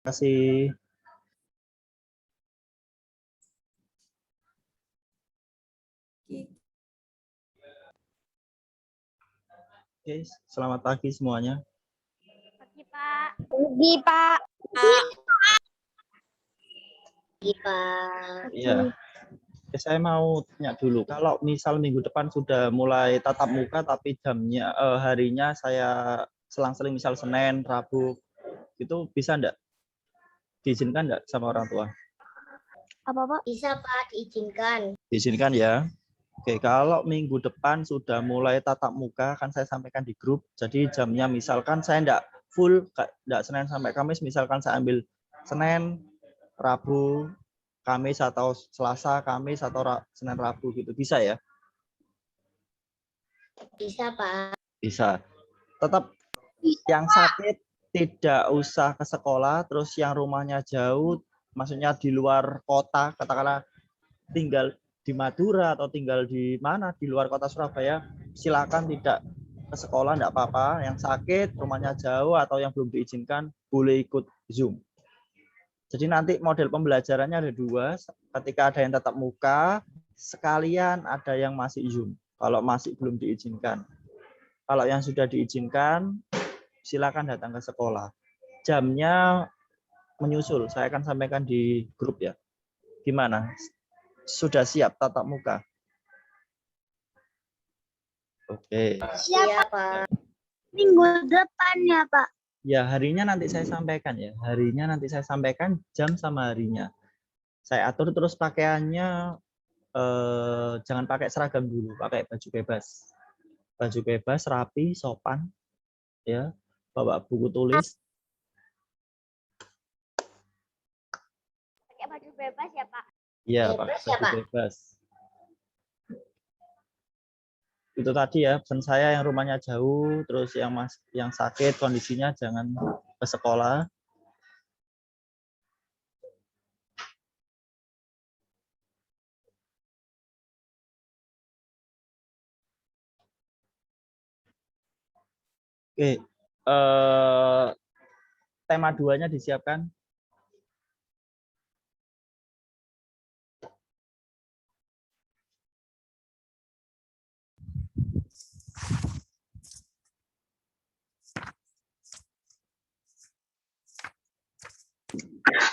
kasih. Oke, selamat pagi semuanya. Pagi, Pak. Pagi, Pak. Pagi, Pak. Iya. Saya mau tanya dulu, kalau misal minggu depan sudah mulai tatap muka tapi jamnya harinya saya selang-seling misal Senin, Rabu, itu bisa enggak? Diizinkan enggak sama orang tua? Apa, Pak? Bisa, Pak, diizinkan. Diizinkan ya. Oke, kalau minggu depan sudah mulai tatap muka, kan saya sampaikan di grup. Jadi jamnya misalkan saya enggak full, enggak Senin sampai Kamis, misalkan saya ambil Senin, Rabu, Kamis atau Selasa, Kamis atau Senin, Rabu gitu. Bisa ya? Bisa, Pak. Bisa. Tetap yang sakit tidak usah ke sekolah, terus yang rumahnya jauh, maksudnya di luar kota, katakanlah tinggal di Madura atau tinggal di mana, di luar kota Surabaya, silakan tidak ke sekolah, enggak apa-apa. Yang sakit, rumahnya jauh atau yang belum diizinkan, boleh ikut Zoom. Jadi nanti model pembelajarannya ada dua, ketika ada yang tatap muka, sekalian ada yang masih Zoom, kalau masih belum diizinkan. Kalau yang sudah diizinkan, silakan datang ke sekolah. Jamnya menyusul, saya akan sampaikan di grup ya. Gimana? Sudah siap tatap muka? Oke. Siap, Pak. Minggu depan ya, Pak. Ya, harinya nanti saya sampaikan ya. Harinya nanti saya sampaikan jam sama harinya. Saya atur terus pakaiannya, jangan pakai seragam dulu, pakai baju bebas. Baju bebas, rapi, sopan, ya. Bawa buku tulis. Pakai baju bebas ya, Pak? Iya, Bebas pakai ya, baju Pak? bebas. Itu tadi ya, pesan saya yang rumahnya jauh, terus yang sakit kondisinya jangan ke sekolah. Oke, tema 2-nya disiapkan.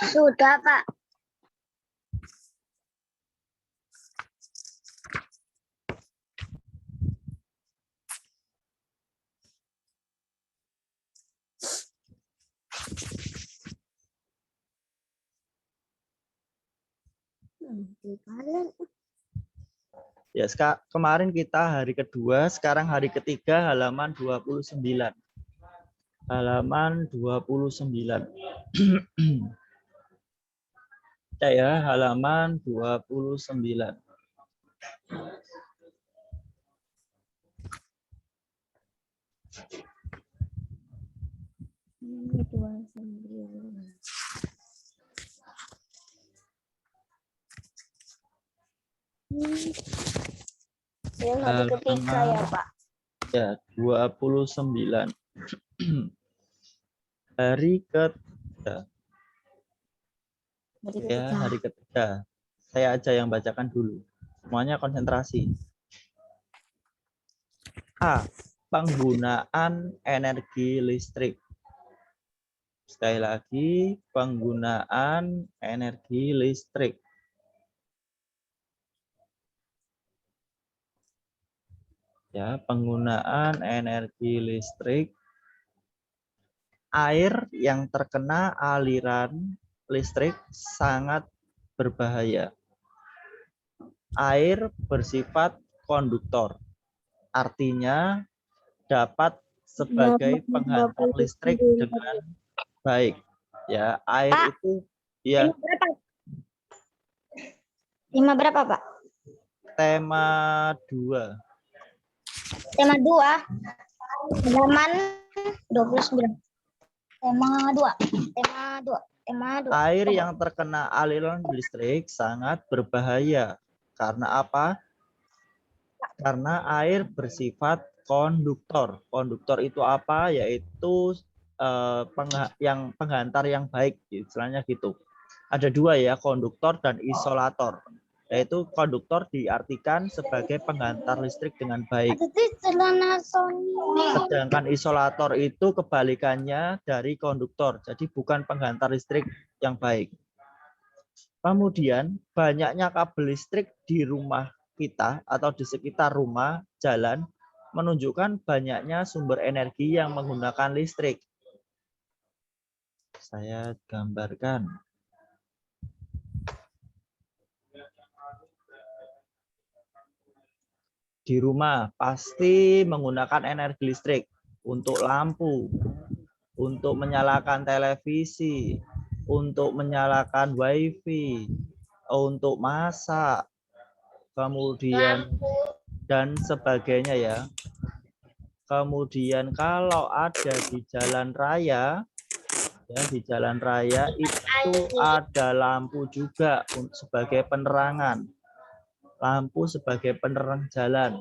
Sudah, Pak. Ya, kemarin kita hari kedua, sekarang hari ketiga, halaman 29. Halaman 29. Ya, halaman 29. Yang hari ketiga ya, Pak. Ya, 29. Hari ketiga. Ya, hari ketiga. Saya aja yang bacakan dulu. Semuanya konsentrasi. A. Penggunaan energi listrik. Sekali lagi, penggunaan energi listrik. Ya, penggunaan energi listrik. Air yang terkena aliran listrik sangat berbahaya. Air bersifat konduktor. Artinya dapat sebagai penghantar listrik dengan baik. Ya, air Pak, itu ya. Tema berapa, Pak? Tema 2. Tema 2. Halaman 29. Tema 2. Tema 2. Tema 2. Air yang terkena aliran listrik sangat berbahaya. Karena apa? Karena air bersifat konduktor. Konduktor itu apa? Yaitu yang penghantar yang baik, istilahnya gitu. Ada dua ya, konduktor dan isolator. Yaitu konduktor diartikan sebagai penghantar listrik dengan baik. Sedangkan isolator itu kebalikannya dari konduktor, jadi bukan penghantar listrik yang baik. Kemudian banyaknya kabel listrik di rumah kita atau di sekitar rumah, jalan, menunjukkan banyaknya sumber energi yang menggunakan listrik. Saya gambarkan. Di rumah pasti menggunakan energi listrik untuk lampu, untuk menyalakan televisi, untuk menyalakan wifi, untuk masak, kemudian dan sebagainya ya. Kemudian kalau ada di jalan raya, ya di jalan raya itu ada lampu juga sebagai penerangan. Lampu sebagai penerang jalan.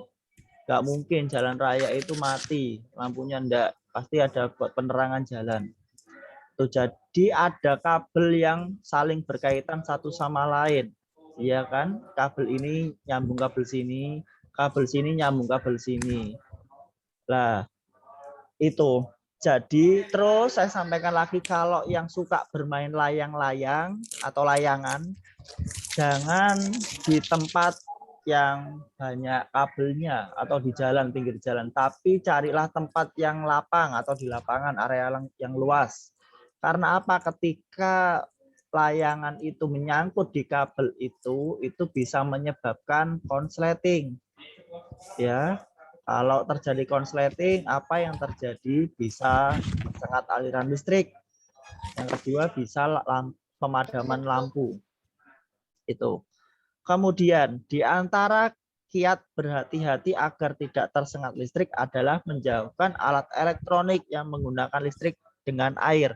Nggak mungkin jalan raya itu mati, lampunya enggak. Pasti ada buat penerangan jalan. Tuh, jadi ada kabel yang saling berkaitan satu sama lain. Iya kan? Kabel ini nyambung kabel sini nyambung kabel sini. Lah, itu. Jadi terus saya sampaikan lagi, kalau yang suka bermain layang-layang atau layangan, jangan di tempat yang banyak kabelnya atau di jalan, pinggir jalan, tapi carilah tempat yang lapang atau di lapangan, area yang luas. Karena apa? Ketika layangan itu menyangkut di kabel itu bisa menyebabkan konsleting. Ya, kalau terjadi konsleting, apa yang terjadi? Bisa tersengat aliran listrik. Yang kedua bisa pemadaman lampu. Itu. Kemudian di antara kiat berhati-hati agar tidak tersengat listrik adalah menjauhkan alat elektronik yang menggunakan listrik dengan air.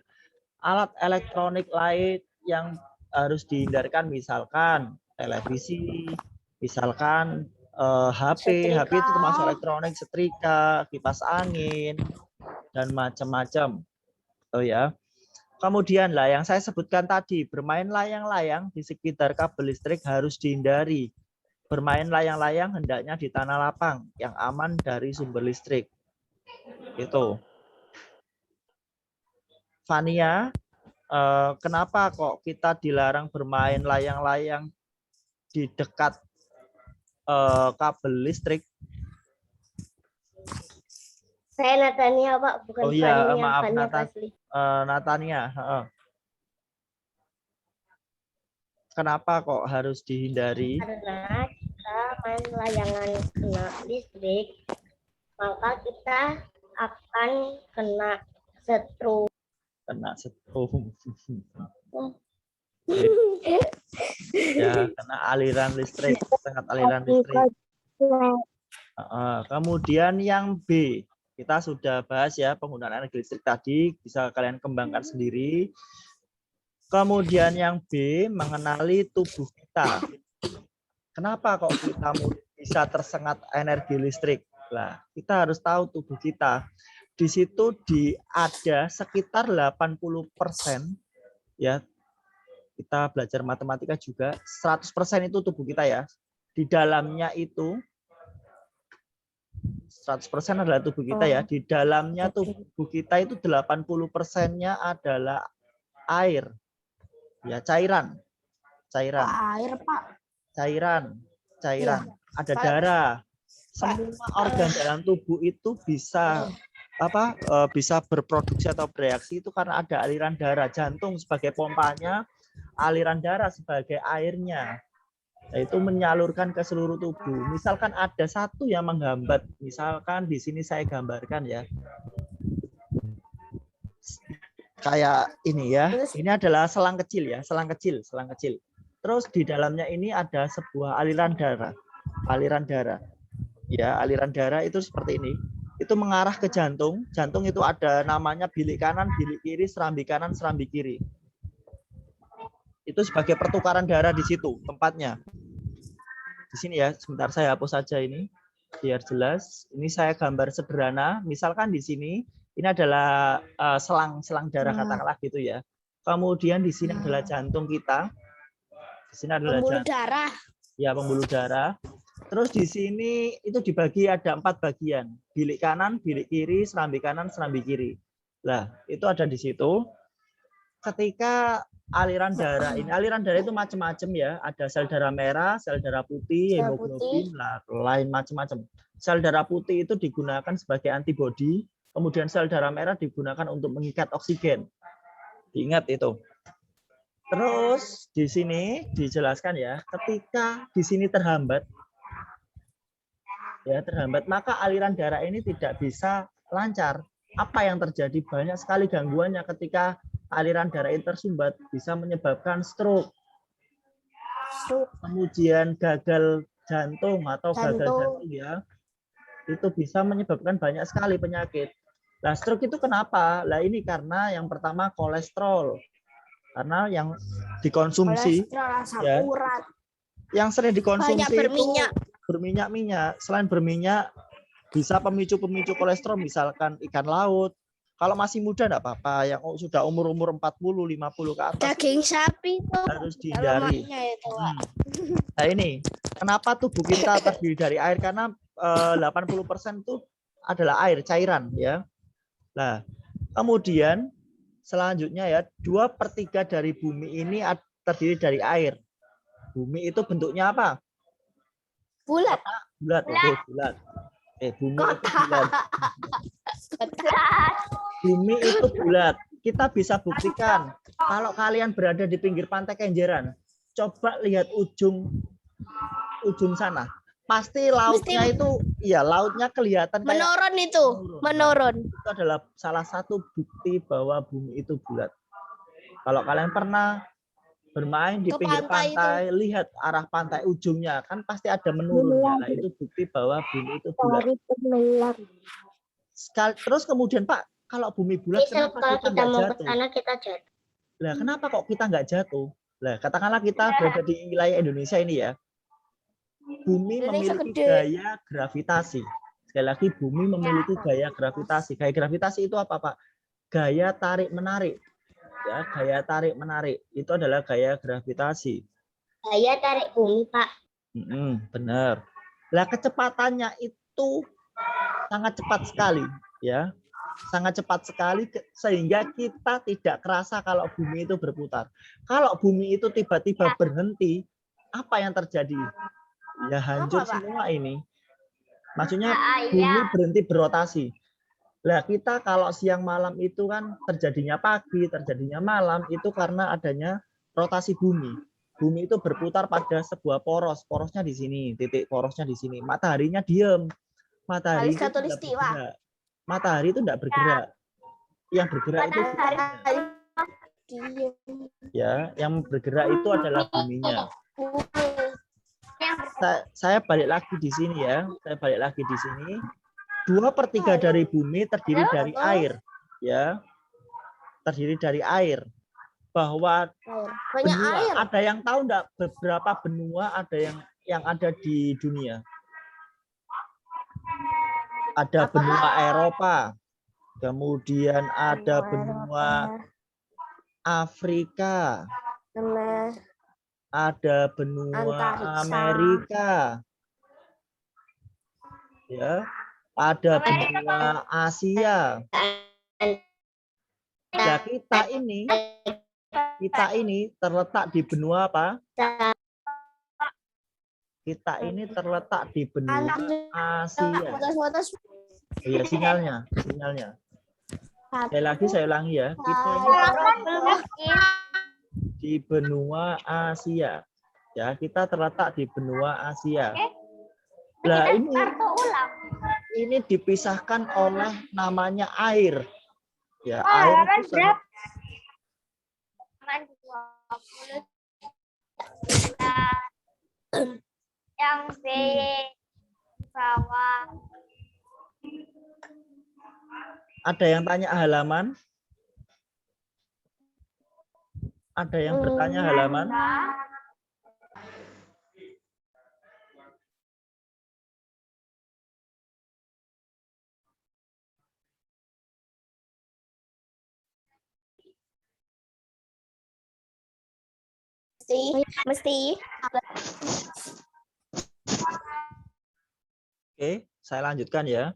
Alat elektronik lain yang harus dihindarkan misalkan televisi, misalkan HP itu termasuk elektronik, setrika, kipas angin, dan macam-macam. Oh ya. Kemudian lah yang saya sebutkan tadi, bermain layang-layang di sekitar kabel listrik harus dihindari. Bermain layang-layang hendaknya di tanah lapang yang aman dari sumber listrik. Itu. Fania, kenapa kok kita dilarang bermain layang-layang di dekat kabel listrik? Saya Natania, Pak, bukan Oh iya, Fania. maaf Fania Pasli. Natania. Kenapa kok harus dihindari? Karena kita main layangan kena listrik, maka kita akan kena setrum. Kena setrum. Ya, kena aliran listrik, sangat aliran listrik. Kemudian yang B, kita sudah bahas ya penggunaan energi listrik tadi, bisa kalian kembangkan sendiri. Kemudian yang B, mengenali tubuh kita. Kenapa kok kita bisa tersengat energi listrik? Nah, kita harus tahu tubuh kita. Di situ ada sekitar 80% ya. Kita belajar matematika juga, 100% itu tubuh kita ya. Di dalamnya itu 100% adalah tubuh kita ya. Di dalamnya tubuh kita itu 80%-nya adalah air. Ya, cairan. Air, Pak. Cairan. Iya. Ada darah. Semua organ dalam tubuh itu bisa bisa berproduksi atau bereaksi itu karena ada aliran darah. Jantung sebagai pompanya, aliran darah sebagai airnya. Itu menyalurkan ke seluruh tubuh. Misalkan ada satu yang menghambat, misalkan di sini saya gambarkan ya. Kayak ini ya. Ini adalah selang kecil ya, selang kecil. Terus di dalamnya ini ada sebuah aliran darah. Ya, aliran darah itu seperti ini. Itu mengarah ke jantung. Jantung itu ada namanya bilik kanan, bilik kiri, serambi kanan, serambi kiri. Itu sebagai pertukaran darah di situ tempatnya. Di sini ya, sebentar saya hapus saja ini biar jelas. Ini saya gambar sederhana. Misalkan di sini Ini adalah selang darah katakanlah gitu ya. Kemudian di sini adalah jantung kita. Di sini adalah Pembuluh jantung, darah. ya pembuluh darah. Terus di sini itu dibagi ada 4 bagian. Bilik kanan, bilik kiri, serambi kanan, serambi kiri. Nah, itu ada di situ. Ketika aliran darah itu macam-macam ya. Ada sel darah merah, sel darah putih, Sel hemoglobin, lain macam-macam. Sel darah putih itu digunakan sebagai antibodi, kemudian sel darah merah digunakan untuk mengikat oksigen. Diingat itu. Terus di sini dijelaskan ya, ketika di sini terhambat, maka aliran darah ini tidak bisa lancar. Apa yang terjadi? Banyak sekali gangguannya ketika aliran darah ini tersumbat, bisa menyebabkan stroke, kemudian gagal jantung atau gagal jantung ya, itu bisa menyebabkan banyak sekali penyakit. Nah, stroke itu kenapa? Nah, ini karena yang pertama kolesterol. Karena yang dikonsumsi ya, yang sering dikonsumsi itu berminyak-minyak. Selain berminyak, bisa pemicu-pemicu kolesterol, misalkan ikan laut. Kalau masih muda enggak apa-apa, yang sudah umur-umur 40, 50 ke atas Daging sapi itu harus dihindari. itu, Nah, ini kenapa tubuh kita terdiri dari air, karena 80% itu adalah air, cairan ya. Nah, kemudian selanjutnya ya, 2/3 dari bumi ini terdiri dari air. Bumi itu bentuknya apa? Bulat. Bulat. Oke, bulat. Bumi itu bulat. Bumi itu bulat. Kita bisa buktikan kalau kalian berada di pinggir pantai Kenjeran, coba lihat ujung sana. Pasti lautnya itu, iya, lautnya kelihatan menurun itu. Menurun. Itu adalah salah satu bukti bahwa bumi itu bulat. Kalau kalian pernah bermain di pinggir pantai, lihat arah pantai ujungnya, kan pasti ada menurunnya. Nah, itu bukti bahwa bumi itu bulat. Terus kemudian Pak, kalau bumi bulat, kenapa kita nggak jatuh? Nah, kenapa kok kita nggak jatuh? Nah, katakanlah kita berada di wilayah Indonesia ini ya. Bumi memiliki gaya gravitasi. Sekali lagi, bumi memiliki gaya gravitasi. Gaya gravitasi itu apa, Pak? Gaya tarik-menarik. Ya, gaya tarik-menarik. Itu adalah gaya gravitasi. Gaya tarik bumi, Pak. Benar. Nah, kecepatannya itu sangat cepat sekali. Ya, sangat cepat sekali sehingga kita tidak kerasa kalau bumi itu berputar. Kalau bumi itu tiba-tiba berhenti, apa yang terjadi? Ya hancur semua ini. Maksudnya bumi berhenti berotasi. Nah, kita kalau siang malam itu kan terjadinya pagi, terjadinya malam, itu karena adanya rotasi bumi. Bumi itu berputar pada sebuah poros. Porosnya di sini, titik porosnya di sini. Mataharinya diam. Matahari itu tidak bergerak. Matahari itu tidak bergerak. Yang bergerak itu ya, yang bergerak itu adalah buminya. Saya balik lagi di sini ya. Saya balik lagi di sini. 2/3 dari bumi terdiri dari air, ya. Terdiri dari air. Bahwa benua, ada yang tahu enggak beberapa benua ada yang ada di dunia? Ada benua Eropa, kemudian ada benua Afrika, ada benua Amerika, ya, ada benua Asia. Nah, kita ini terletak di benua apa? Kita ini terletak di benua Asia. Iya, sinyalnya. Sekali lagi saya ulangi ya, kita ini di benua Asia. Ya, kita terletak di benua Asia. Nah, ini dipisahkan oleh namanya air. Ya, air itu yang B bawah. Ada yang tanya halaman? Ada yang bertanya halaman? Mesti. Oke, saya lanjutkan ya.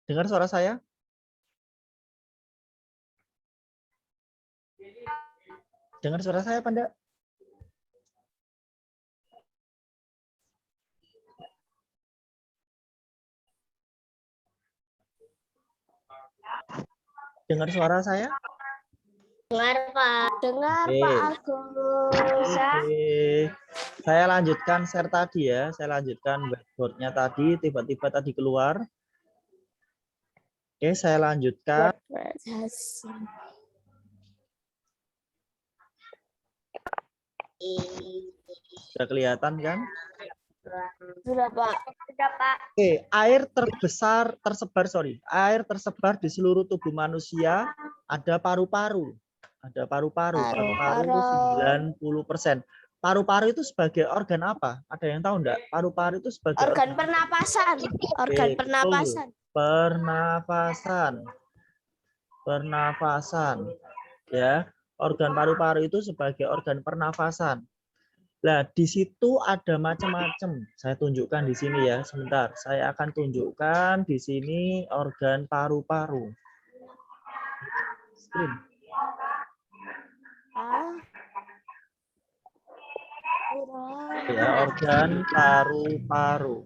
Dengar suara saya? Dengar suara saya, apa enggak? Dengar suara saya? Dengar, Pak. Dengar Oke. Pak Agus. Oke. Saya lanjutkan share tadi ya. Saya lanjutkan whiteboard-nya tadi. Tiba-tiba tadi keluar. Oke, saya lanjutkan. Sudah kelihatan kan? Sudah Pak. Sudah, Pak. Oke, air tersebar di seluruh tubuh manusia ada paru-paru. Ada paru-paru. Paru-paru 90%. Paru-paru itu sebagai organ apa? Ada yang tahu enggak? Paru-paru itu sebagai Organ pernapasan. Organ Oke, pernapasan. Pernafasan. Pernafasan. Ya, organ paru-paru itu sebagai organ pernafasan. Nah, di situ ada macam-macam. Saya tunjukkan di sini ya. Sebentar, saya akan tunjukkan di sini organ paru-paru. Screen. Ya, organ paru-paru.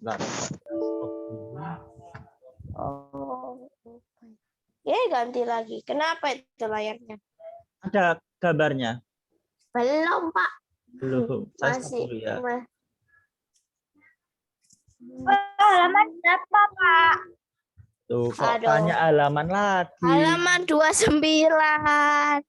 Bentar. Oh. Ya, ganti lagi. Kenapa itu layarnya? Ada gambarnya? Belum, Pak. Belum. Saya stop Masih. dulu ya. Halaman berapa, Pak? Tuh, kok Aduh. tanya halaman lagi. Halaman 29.